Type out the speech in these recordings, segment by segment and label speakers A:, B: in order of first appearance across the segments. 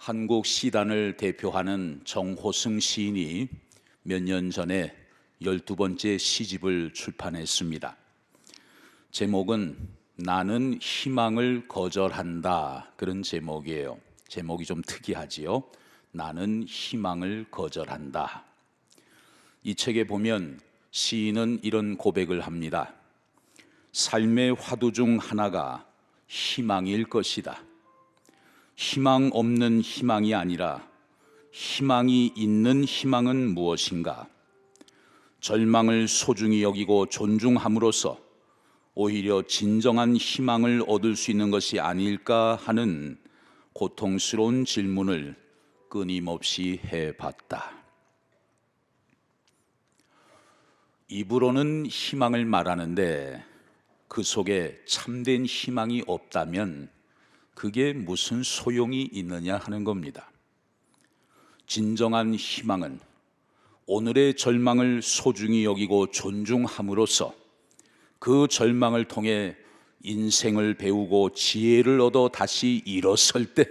A: 한국 시단을 대표하는 정호승 시인이 몇 년 전에 12번째 시집을 출판했습니다. 제목은 나는 희망을 거절한다, 그런 제목이에요. 제목이 좀 특이하지요. 나는 희망을 거절한다. 이 책에 보면 시인은 이런 고백을 합니다. 삶의 화두 중 하나가 희망일 것이다. 희망 없는 희망이 아니라 희망이 있는 희망은 무엇인가? 절망을 소중히 여기고 존중함으로써 오히려 진정한 희망을 얻을 수 있는 것이 아닐까 하는 고통스러운 질문을 끊임없이 해봤다. 입으로는 희망을 말하는데 그 속에 참된 희망이 없다면 그게 무슨 소용이 있느냐 하는 겁니다. 진정한 희망은 오늘의 절망을 소중히 여기고 존중함으로써 그 절망을 통해 인생을 배우고 지혜를 얻어 다시 일어설 때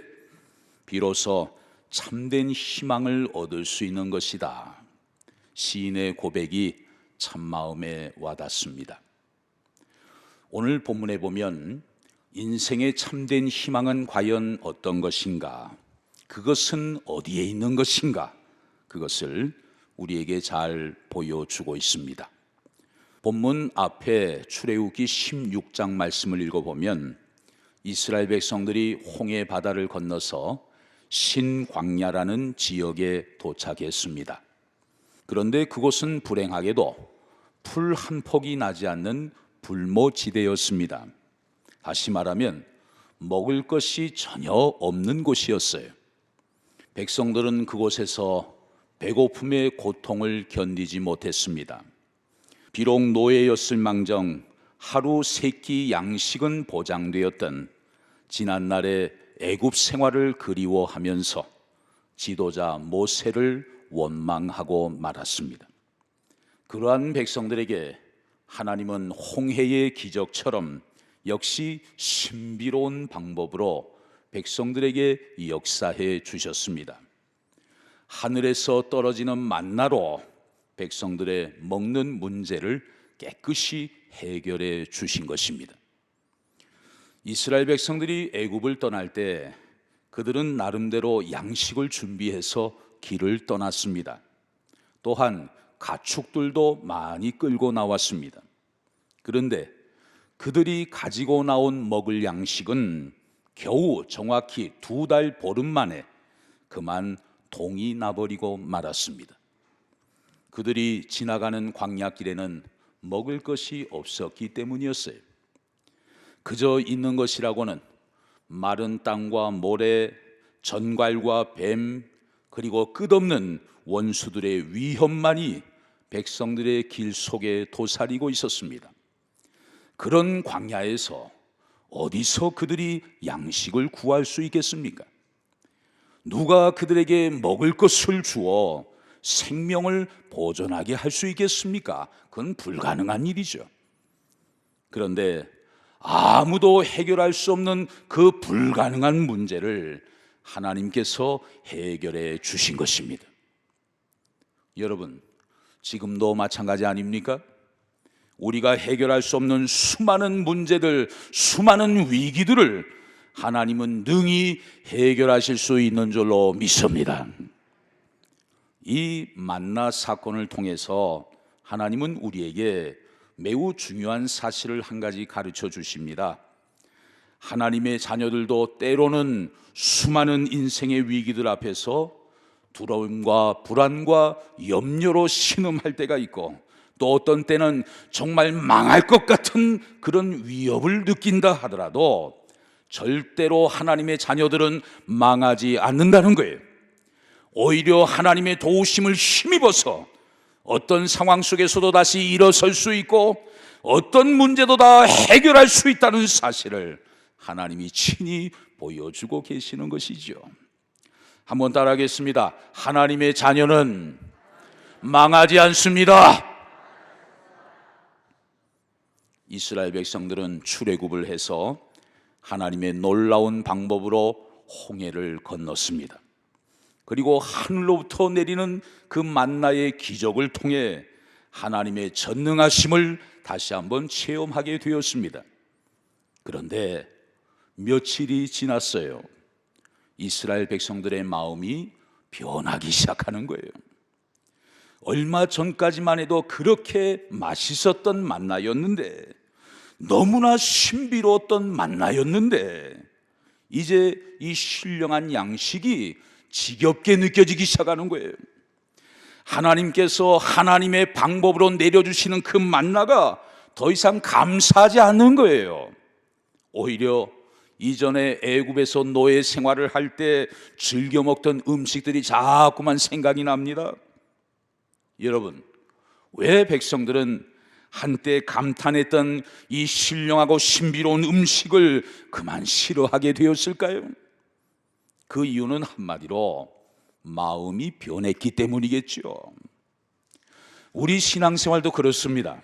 A: 비로소 참된 희망을 얻을 수 있는 것이다. 시인의 고백이 참마음에 와닿습니다. 오늘 본문에 보면 인생의 참된 희망은 과연 어떤 것인가? 그것은 어디에 있는 것인가? 그것을 우리에게 잘 보여주고 있습니다. 본문 앞에 출애굽기 16장 말씀을 읽어보면 이스라엘 백성들이 홍해 바다를 건너서 신광야라는 지역에 도착했습니다. 그런데 그곳은 불행하게도 풀 한 폭이 나지 않는 불모지대였습니다. 다시 말하면 먹을 것이 전혀 없는 곳이었어요. 백성들은 그곳에서 배고픔의 고통을 견디지 못했습니다. 비록 노예였을 망정 하루 3끼 양식은 보장되었던 지난날의 애굽 생활을 그리워하면서 지도자 모세를 원망하고 말았습니다. 그러한 백성들에게 하나님은 홍해의 기적처럼 역시 신비로운 방법으로 백성들에게 역사해 주셨습니다. 하늘에서 떨어지는 만나로 백성들의 먹는 문제를 깨끗이 해결해 주신 것입니다. 이스라엘 백성들이 애굽을 떠날 때 그들은 나름대로 양식을 준비해서 길을 떠났습니다. 또한 가축들도 많이 끌고 나왔습니다. 그런데 그들이 가지고 나온 먹을 양식은 겨우 정확히 2달 보름 만에 그만 동이 나버리고 말았습니다. 그들이 지나가는 광야길에는 먹을 것이 없었기 때문이었어요. 그저 있는 것이라고는 마른 땅과 모래, 전갈과 뱀, 그리고 끝없는 원수들의 위협만이 백성들의 길 속에 도사리고 있었습니다. 그런 광야에서 어디서 그들이 양식을 구할 수 있겠습니까? 누가 그들에게 먹을 것을 주어 생명을 보존하게 할 수 있겠습니까? 그건 불가능한 일이죠. 그런데 아무도 해결할 수 없는 그 불가능한 문제를 하나님께서 해결해 주신 것입니다. 여러분, 지금도 마찬가지 아닙니까? 우리가 해결할 수 없는 수많은 문제들, 수많은 위기들을 하나님은 능히 해결하실 수 있는 줄로 믿습니다. 이 만나 사건을 통해서 하나님은 우리에게 매우 중요한 사실을 한 가지 가르쳐 주십니다. 하나님의 자녀들도 때로는 수많은 인생의 위기들 앞에서 두려움과 불안과 염려로 신음할 때가 있고 또 어떤 때는 정말 망할 것 같은 그런 위협을 느낀다 하더라도 절대로 하나님의 자녀들은 망하지 않는다는 거예요. 오히려 하나님의 도우심을 힘입어서 어떤 상황 속에서도 다시 일어설 수 있고 어떤 문제도 다 해결할 수 있다는 사실을 하나님이 친히 보여주고 계시는 것이죠. 한번 따라하겠습니다. 하나님의 자녀는 망하지 않습니다. 이스라엘 백성들은 출애굽을 해서 하나님의 놀라운 방법으로 홍해를 건넜습니다. 그리고 하늘로부터 내리는 그 만나의 기적을 통해 하나님의 전능하심을 다시 한번 체험하게 되었습니다. 그런데 며칠이 지났어요. 이스라엘 백성들의 마음이 변하기 시작하는 거예요. 얼마 전까지만 해도 그렇게 맛있었던 만나였는데, 너무나 신비로웠던 만나였는데, 이제 이 신령한 양식이 지겹게 느껴지기 시작하는 거예요. 하나님께서 하나님의 방법으로 내려주시는 그 만나가 더 이상 감사하지 않는 거예요. 오히려 이전에 애굽에서 노예 생활을 할 때 즐겨 먹던 음식들이 자꾸만 생각이 납니다. 여러분, 왜 백성들은 한때 감탄했던 이 신령하고 신비로운 음식을 그만 싫어하게 되었을까요? 그 이유는 한마디로 마음이 변했기 때문이겠죠. 우리 신앙생활도 그렇습니다.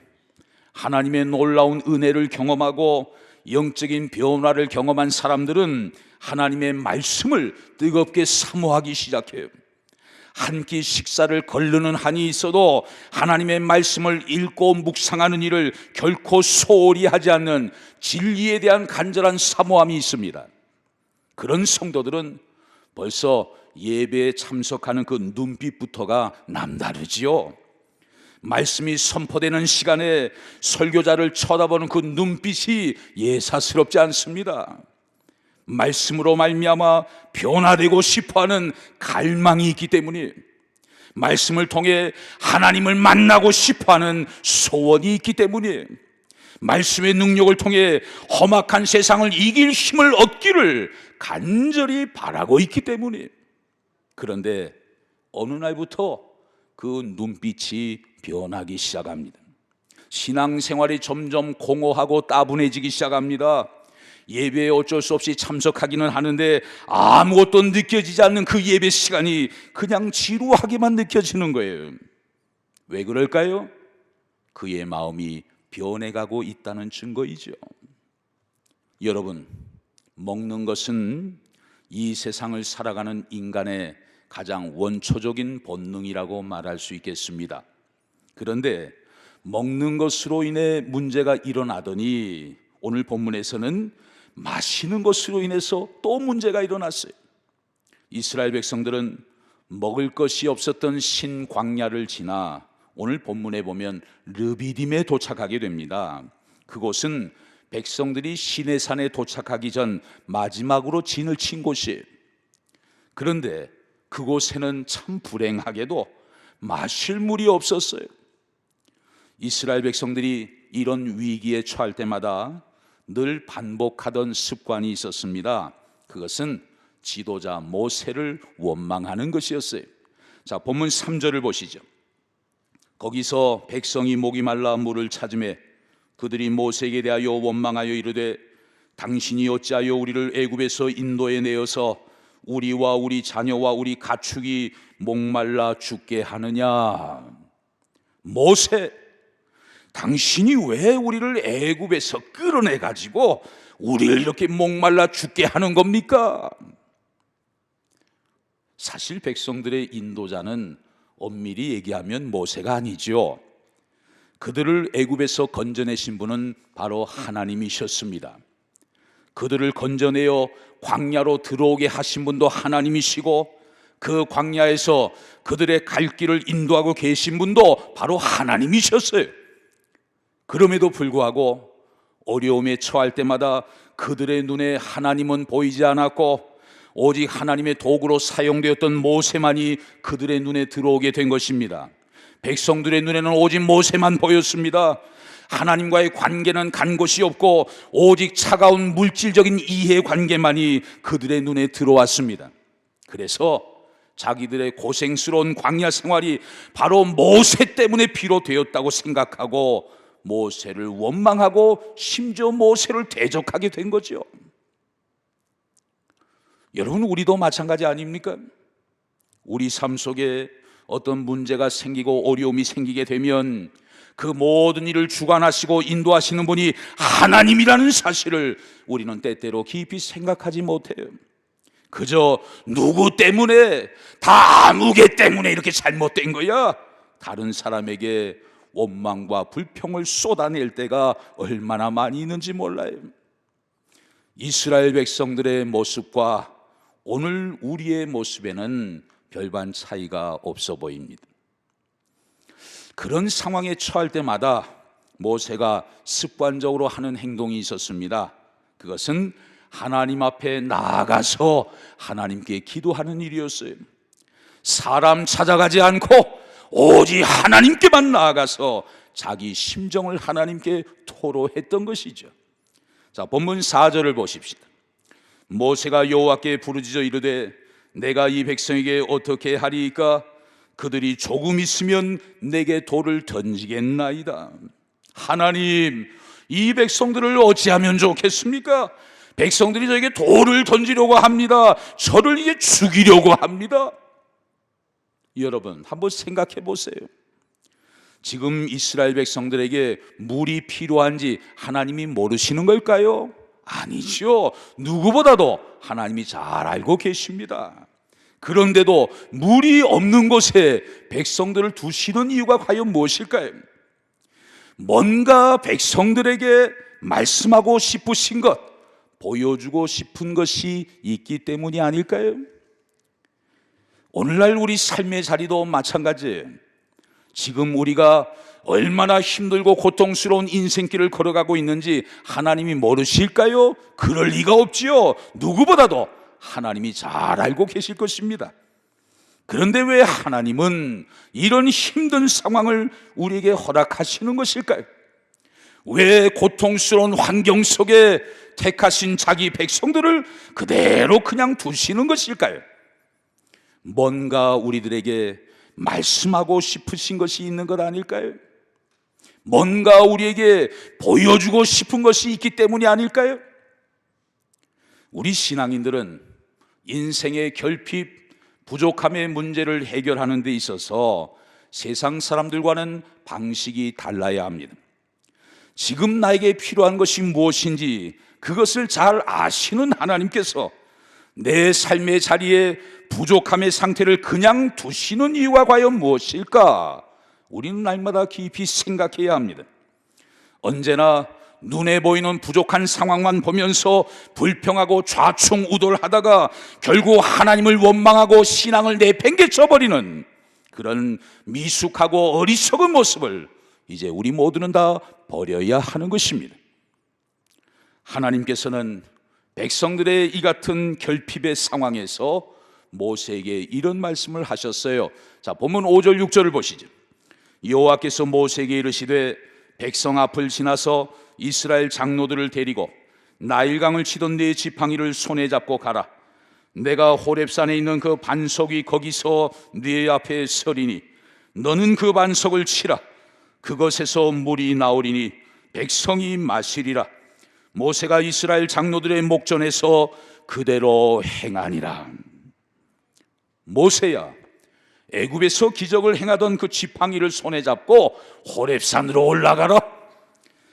A: 하나님의 놀라운 은혜를 경험하고 영적인 변화를 경험한 사람들은 하나님의 말씀을 뜨겁게 사모하기 시작해요. 한 끼 식사를 거르는 한이 있어도 하나님의 말씀을 읽고 묵상하는 일을 결코 소홀히 하지 않는 진리에 대한 간절한 사모함이 있습니다. 그런 성도들은 벌써 예배에 참석하는 그 눈빛부터가 남다르지요. 말씀이 선포되는 시간에 설교자를 쳐다보는 그 눈빛이 예사스럽지 않습니다. 말씀으로 말미암아 변화되고 싶어하는 갈망이 있기 때문에, 말씀을 통해 하나님을 만나고 싶어하는 소원이 있기 때문에, 말씀의 능력을 통해 험악한 세상을 이길 힘을 얻기를 간절히 바라고 있기 때문에. 그런데 어느 날부터 그 눈빛이 변하기 시작합니다. 신앙생활이 점점 공허하고 따분해지기 시작합니다. 예배에 어쩔 수 없이 참석하기는 하는데 아무것도 느껴지지 않는 그 예배 시간이 그냥 지루하게만 느껴지는 거예요. 왜 그럴까요? 그의 마음이 변해가고 있다는 증거이죠. 여러분, 먹는 것은 이 세상을 살아가는 인간의 가장 원초적인 본능이라고 말할 수 있겠습니다. 그런데 먹는 것으로 인해 문제가 일어나더니 오늘 본문에서는 마시는 것으로 인해서 또 문제가 일어났어요. 이스라엘 백성들은 먹을 것이 없었던 신광야를 지나 오늘 본문에 보면 르비딤에 도착하게 됩니다. 그곳은 백성들이 시내산에 도착하기 전 마지막으로 진을 친 곳이에요. 그런데 그곳에는 참 불행하게도 마실 물이 없었어요. 이스라엘 백성들이 이런 위기에 처할 때마다 늘 반복하던 습관이 있었습니다. 그것은 지도자 모세를 원망하는 것이었어요. 자, 본문 3절을 보시죠. 거기서 백성이 목이 말라 물을 찾으매 그들이 모세에게 대하여 원망하여 이르되 당신이 어찌하여 우리를 애굽에서 인도에 내어서 우리와 우리 자녀와 우리 가축이 목말라 죽게 하느냐. 모세, 당신이 왜 우리를 애굽에서 끌어내 가지고 우리를 이렇게 목말라 죽게 하는 겁니까? 사실 백성들의 인도자는 엄밀히 얘기하면 모세가 아니죠. 그들을 애굽에서 건져내신 분은 바로 하나님이셨습니다. 그들을 건져내어 광야로 들어오게 하신 분도 하나님이시고, 그 광야에서 그들의 갈 길을 인도하고 계신 분도 바로 하나님이셨어요. 그럼에도 불구하고 어려움에 처할 때마다 그들의 눈에 하나님은 보이지 않았고 오직 하나님의 도구로 사용되었던 모세만이 그들의 눈에 들어오게 된 것입니다. 백성들의 눈에는 오직 모세만 보였습니다. 하나님과의 관계는 간 곳이 없고 오직 차가운 물질적인 이해관계만이 그들의 눈에 들어왔습니다. 그래서 자기들의 고생스러운 광야 생활이 바로 모세 때문에 비롯되었다고 생각하고 모세를 원망하고 심지어 모세를 대적하게 된 거죠. 여러분, 우리도 마찬가지 아닙니까? 우리 삶 속에 어떤 문제가 생기고 어려움이 생기게 되면 그 모든 일을 주관하시고 인도하시는 분이 하나님이라는 사실을 우리는 때때로 깊이 생각하지 못해요. 그저 누구 때문에, 다 아무개 때문에 이렇게 잘못된 거야. 다른 사람에게 원망과 불평을 쏟아낼 때가 얼마나 많이 있는지 몰라요. 이스라엘 백성들의 모습과 오늘 우리의 모습에는 별반 차이가 없어 보입니다. 그런 상황에 처할 때마다 모세가 습관적으로 하는 행동이 있었습니다. 그것은 하나님 앞에 나아가서 하나님께 기도하는 일이었어요. 사람 찾아가지 않고 오직 하나님께만 나아가서 자기 심정을 하나님께 토로했던 것이죠. 자, 본문 4절을 보십시다. 모세가 여호와께 부르짖어 이르되 내가 이 백성에게 어떻게 하리이까? 그들이 조금 있으면 내게 돌을 던지겠나이다. 하나님, 이 백성들을 어찌하면 좋겠습니까? 백성들이 저에게 돌을 던지려고 합니다. 저를 이제 죽이려고 합니다. 여러분, 한번 생각해 보세요. 지금 이스라엘 백성들에게 물이 필요한지 하나님이 모르시는 걸까요? 아니죠. 누구보다도 하나님이 잘 알고 계십니다. 그런데도 물이 없는 곳에 백성들을 두시는 이유가 과연 무엇일까요? 뭔가 백성들에게 말씀하고 싶으신 것, 보여주고 싶은 것이 있기 때문이 아닐까요? 오늘날 우리 삶의 자리도 마찬가지예요. 지금 우리가 얼마나 힘들고 고통스러운 인생길을 걸어가고 있는지 하나님이 모르실까요? 그럴 리가 없지요. 누구보다도 하나님이 잘 알고 계실 것입니다. 그런데 왜 하나님은 이런 힘든 상황을 우리에게 허락하시는 것일까요? 왜 고통스러운 환경 속에 택하신 자기 백성들을 그대로 그냥 두시는 것일까요? 뭔가 우리들에게 말씀하고 싶으신 것이 있는 것 아닐까요? 뭔가 우리에게 보여주고 싶은 것이 있기 때문이 아닐까요? 우리 신앙인들은 인생의 결핍, 부족함의 문제를 해결하는 데 있어서 세상 사람들과는 방식이 달라야 합니다. 지금 나에게 필요한 것이 무엇인지 그것을 잘 아시는 하나님께서 내 삶의 자리에 부족함의 상태를 그냥 두시는 이유가 과연 무엇일까? 우리는 날마다 깊이 생각해야 합니다. 언제나 눈에 보이는 부족한 상황만 보면서 불평하고 좌충우돌하다가 결국 하나님을 원망하고 신앙을 내팽개쳐버리는 그런 미숙하고 어리석은 모습을 이제 우리 모두는 다 버려야 하는 것입니다. 하나님께서는 백성들의 이 같은 결핍의 상황에서 모세에게 이런 말씀을 하셨어요. 자, 본문 5절 6절을 보시죠. 여호와께서 모세에게 이르시되 백성 앞을 지나서 이스라엘 장로들을 데리고 나일강을 치던 네 지팡이를 손에 잡고 가라. 내가 호렙산에 있는 그 반석이 거기서 네 앞에 서리니 너는 그 반석을 치라. 그것에서 물이 나오리니 백성이 마시리라. 모세가 이스라엘 장로들의 목전에서 그대로 행하니라. 모세야, 애굽에서 기적을 행하던 그 지팡이를 손에 잡고 호렙산으로 올라가라.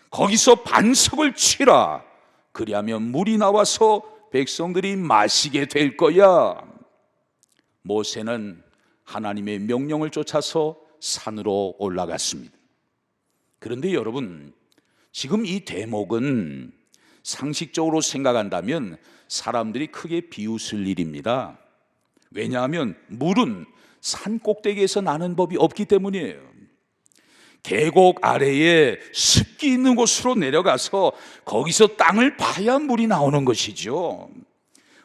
A: 거기서 반석을 치라. 그리하면 물이 나와서 백성들이 마시게 될 거야. 모세는 하나님의 명령을 쫓아서 산으로 올라갔습니다. 그런데 여러분, 지금 이 대목은 상식적으로 생각한다면 사람들이 크게 비웃을 일입니다. 왜냐하면 물은 산 꼭대기에서 나는 법이 없기 때문이에요. 계곡 아래에 습기 있는 곳으로 내려가서 거기서 땅을 파야 물이 나오는 것이죠.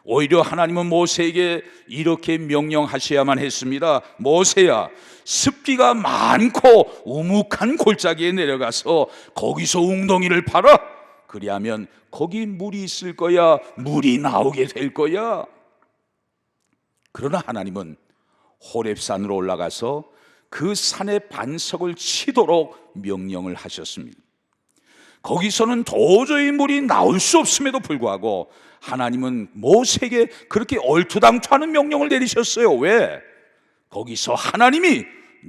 A: 오히려 하나님은 모세에게 이렇게 명령하셔야만 했습니다. 모세야, 습기가 많고 우묵한 골짜기에 내려가서 거기서 웅덩이를 파라. 그리하면 거기 물이 있을 거야. 물이 나오게 될 거야. 그러나 하나님은 호렙산으로 올라가서 그 산의 반석을 치도록 명령을 하셨습니다. 거기서는 도저히 물이 나올 수 없음에도 불구하고 하나님은 모세에게 그렇게 얼토당토하는 명령을 내리셨어요. 왜? 거기서 하나님이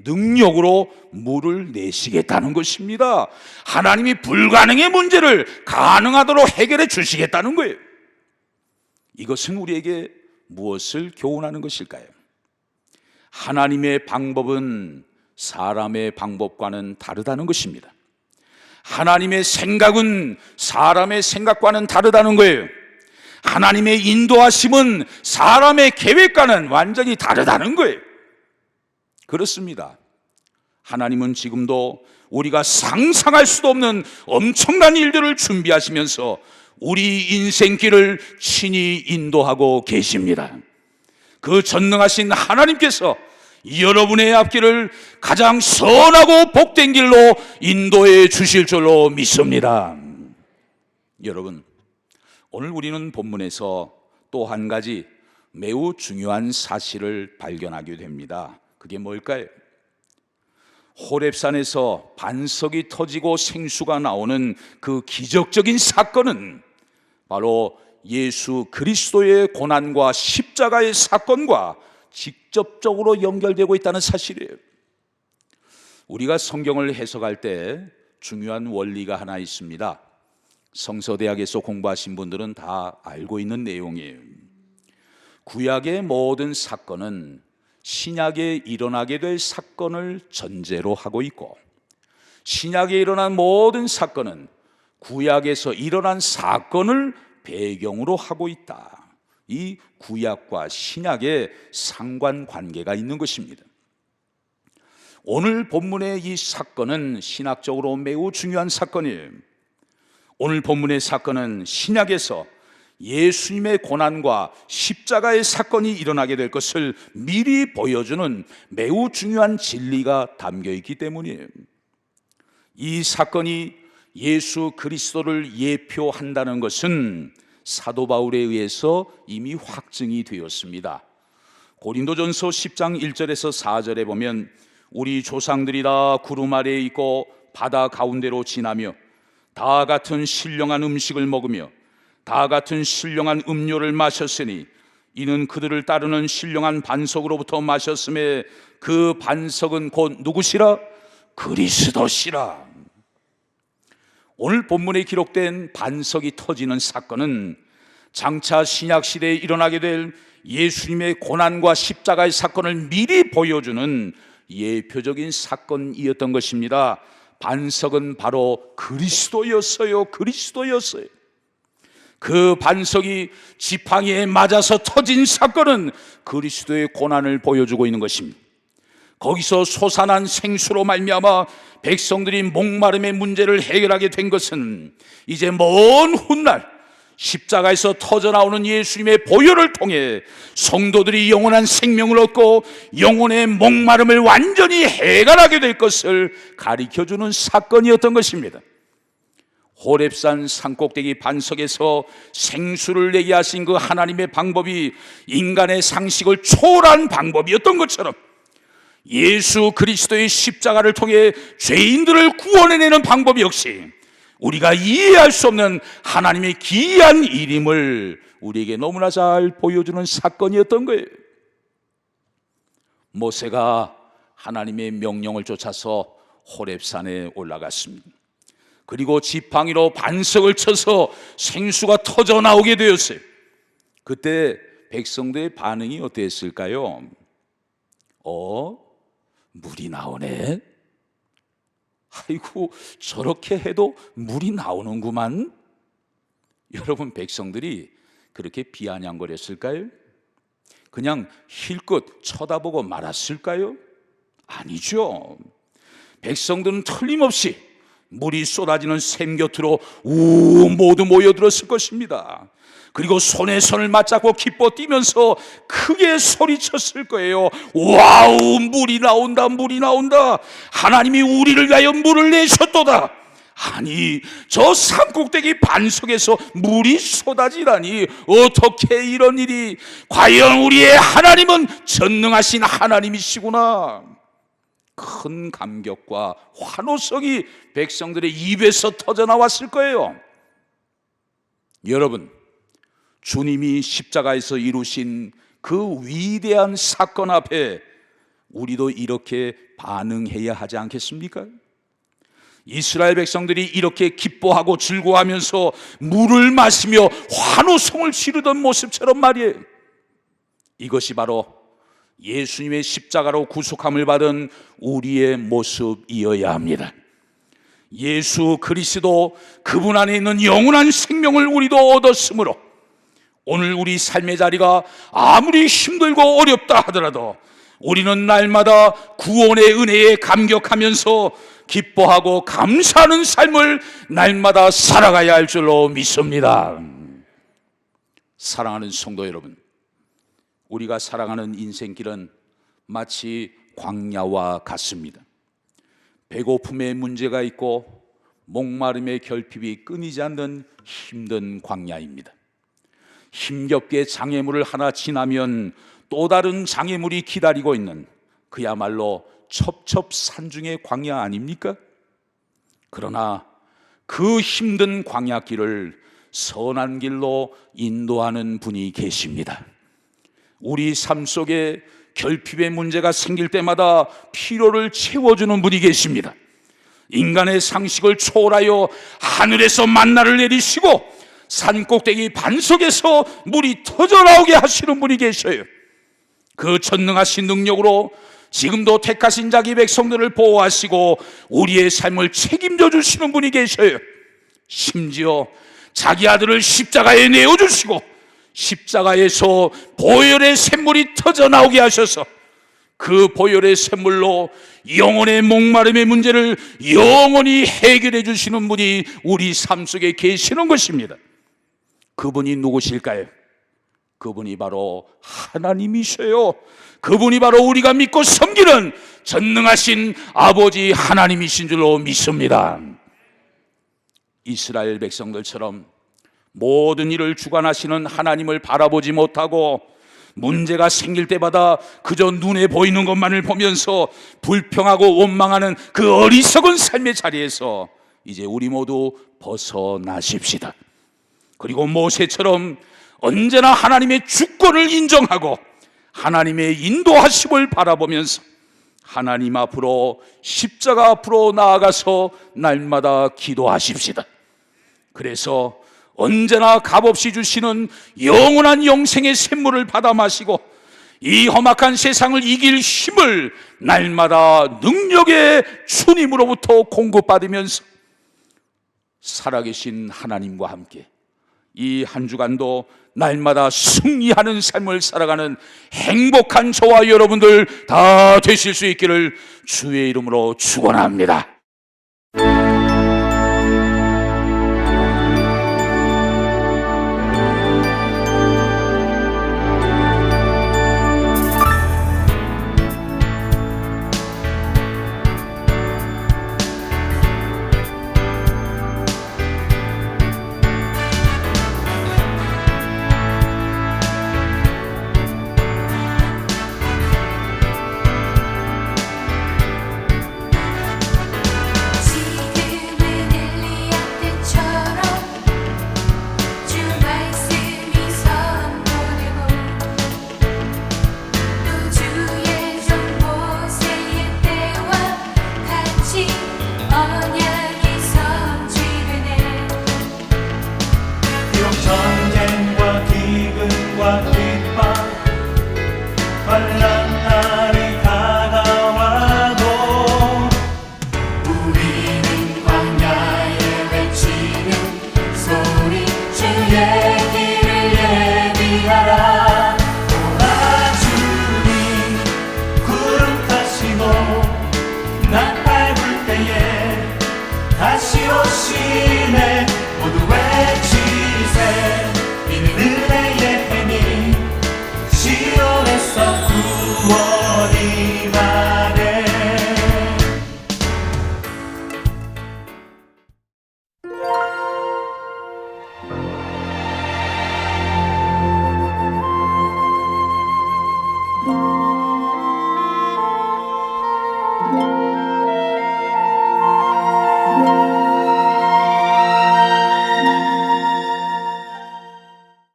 A: 능력으로 물을 내시겠다는 것입니다. 하나님이 불가능의 문제를 가능하도록 해결해 주시겠다는 거예요. 이것은 우리에게 무엇을 교훈하는 것일까요? 하나님의 방법은 사람의 방법과는 다르다는 것입니다. 하나님의 생각은 사람의 생각과는 다르다는 거예요. 하나님의 인도하심은 사람의 계획과는 완전히 다르다는 거예요. 그렇습니다. 하나님은 지금도 우리가 상상할 수도 없는 엄청난 일들을 준비하시면서 우리 인생길을 친히 인도하고 계십니다. 그 전능하신 하나님께서 여러분의 앞길을 가장 선하고 복된 길로 인도해 주실 줄로 믿습니다. 여러분, 오늘 우리는 본문에서 또 한 가지 매우 중요한 사실을 발견하게 됩니다. 그게 뭘까요? 호렙산에서 반석이 터지고 생수가 나오는 그 기적적인 사건은 바로 예수 그리스도의 고난과 십자가의 사건과 직접적으로 연결되고 있다는 사실이에요. 우리가 성경을 해석할 때 중요한 원리가 하나 있습니다. 성서대학에서 공부하신 분들은 다 알고 있는 내용이에요. 구약의 모든 사건은 신약에 일어나게 될 사건을 전제로 하고 있고, 신약에 일어난 모든 사건은 구약에서 일어난 사건을 배경으로 하고 있다. 이 구약과 신약의 상관관계가 있는 것입니다. 오늘 본문의 이 사건은 신학적으로 매우 중요한 사건이에요. 오늘 본문의 사건은 신약에서 예수님의 고난과 십자가의 사건이 일어나게 될 것을 미리 보여주는 매우 중요한 진리가 담겨 있기 때문이에요. 이 사건이 예수 그리스도를 예표한다는 것은 사도 바울에 의해서 이미 확증이 되었습니다. 고린도전서 10장 1절에서 4절에 보면 우리 조상들이 다 구름 아래에 있고 바다 가운데로 지나며 다 같은 신령한 음식을 먹으며 다 같은 신령한 음료를 마셨으니 이는 그들을 따르는 신령한 반석으로부터 마셨음에 그 반석은 곧 누구시라? 그리스도시라. 오늘 본문에 기록된 반석이 터지는 사건은 장차 신약시대에 일어나게 될 예수님의 고난과 십자가의 사건을 미리 보여주는 예표적인 사건이었던 것입니다. 반석은 바로 그리스도였어요. 그리스도였어요. 그 반석이 지팡이에 맞아서 터진 사건은 그리스도의 고난을 보여주고 있는 것입니다. 거기서 솟아난 생수로 말미암아 백성들이 목마름의 문제를 해결하게 된 것은 이제 먼 훗날 십자가에서 터져나오는 예수님의 보혈을 통해 성도들이 영원한 생명을 얻고 영혼의 목마름을 완전히 해결하게 될 것을 가리켜주는 사건이었던 것입니다. 호렙산 산꼭대기 반석에서 생수를 내게 하신 그 하나님의 방법이 인간의 상식을 초월한 방법이었던 것처럼 예수 그리스도의 십자가를 통해 죄인들을 구원해내는 방법 역시 우리가 이해할 수 없는 하나님의 기이한 일임을 우리에게 너무나 잘 보여주는 사건이었던 거예요. 모세가 하나님의 명령을 쫓아서 호렙산에 올라갔습니다. 그리고 지팡이로 반석을 쳐서 생수가 터져 나오게 되었어요. 그때 백성들의 반응이 어땠을까요? 물이 나오네. 아이고, 저렇게 해도 물이 나오는구만. 여러분, 백성들이 그렇게 비아냥거렸을까요? 그냥 힐끗 쳐다보고 말았을까요? 아니죠. 백성들은 틀림없이 물이 쏟아지는 샘 곁으로 모두 모여들었을 것입니다. 그리고 손에 손을 맞잡고 기뻐 뛰면서 크게 소리쳤을 거예요. 와우, 물이 나온다, 물이 나온다. 하나님이 우리를 위하여 물을 내셨도다. 아니, 저 산꼭대기 반석에서 물이 쏟아지다니, 어떻게 이런 일이? 과연 우리의 하나님은 전능하신 하나님이시구나. 큰 감격과 환호성이 백성들의 입에서 터져나왔을 거예요. 여러분, 주님이 십자가에서 이루신 그 위대한 사건 앞에 우리도 이렇게 반응해야 하지 않겠습니까? 이스라엘 백성들이 이렇게 기뻐하고 즐거워하면서 물을 마시며 환호성을 지르던 모습처럼 말이에요. 이것이 바로 예수님의 십자가로 구속함을 받은 우리의 모습이어야 합니다. 예수 그리스도 그분 안에 있는 영원한 생명을 우리도 얻었으므로 오늘 우리 삶의 자리가 아무리 힘들고 어렵다 하더라도 우리는 날마다 구원의 은혜에 감격하면서 기뻐하고 감사하는 삶을 날마다 살아가야 할 줄로 믿습니다. 사랑하는 성도 여러분, 우리가 살아가는 인생길은 마치 광야와 같습니다. 배고픔에 문제가 있고 목마름의 결핍이 끊이지 않는 힘든 광야입니다. 힘겹게 장애물을 하나 지나면 또 다른 장애물이 기다리고 있는 그야말로 첩첩산중의 광야 아닙니까? 그러나 그 힘든 광야길을 선한 길로 인도하는 분이 계십니다. 우리 삶 속에 결핍의 문제가 생길 때마다 필요를 채워주는 분이 계십니다. 인간의 상식을 초월하여 하늘에서 만나를 내리시고 산꼭대기 반석에서 물이 터져나오게 하시는 분이 계셔요. 그 전능하신 능력으로 지금도 택하신 자기 백성들을 보호하시고 우리의 삶을 책임져 주시는 분이 계셔요. 심지어 자기 아들을 십자가에 내어주시고 십자가에서 보혈의 샘물이 터져나오게 하셔서 그 보혈의 샘물로 영혼의 목마름의 문제를 영원히 해결해 주시는 분이 우리 삶 속에 계시는 것입니다. 그분이 누구실까요? 그분이 바로 하나님이셔요. 그분이 바로 우리가 믿고 섬기는 전능하신 아버지 하나님이신 줄로 믿습니다. 이스라엘 백성들처럼 모든 일을 주관하시는 하나님을 바라보지 못하고 문제가 생길 때마다 그저 눈에 보이는 것만을 보면서 불평하고 원망하는 그 어리석은 삶의 자리에서 이제 우리 모두 벗어나십시다. 그리고 모세처럼 언제나 하나님의 주권을 인정하고 하나님의 인도하심을 바라보면서 하나님 앞으로 십자가 앞으로 나아가서 날마다 기도하십시다. 그래서 언제나 값없이 주시는 영원한 영생의 샘물을 받아 마시고 이 험악한 세상을 이길 힘을 날마다 능력의 주님으로부터 공급받으면서 살아계신 하나님과 함께 이 한 주간도 날마다 승리하는 삶을 살아가는 행복한 저와 여러분들 다 되실 수 있기를 주의 이름으로 축원합니다.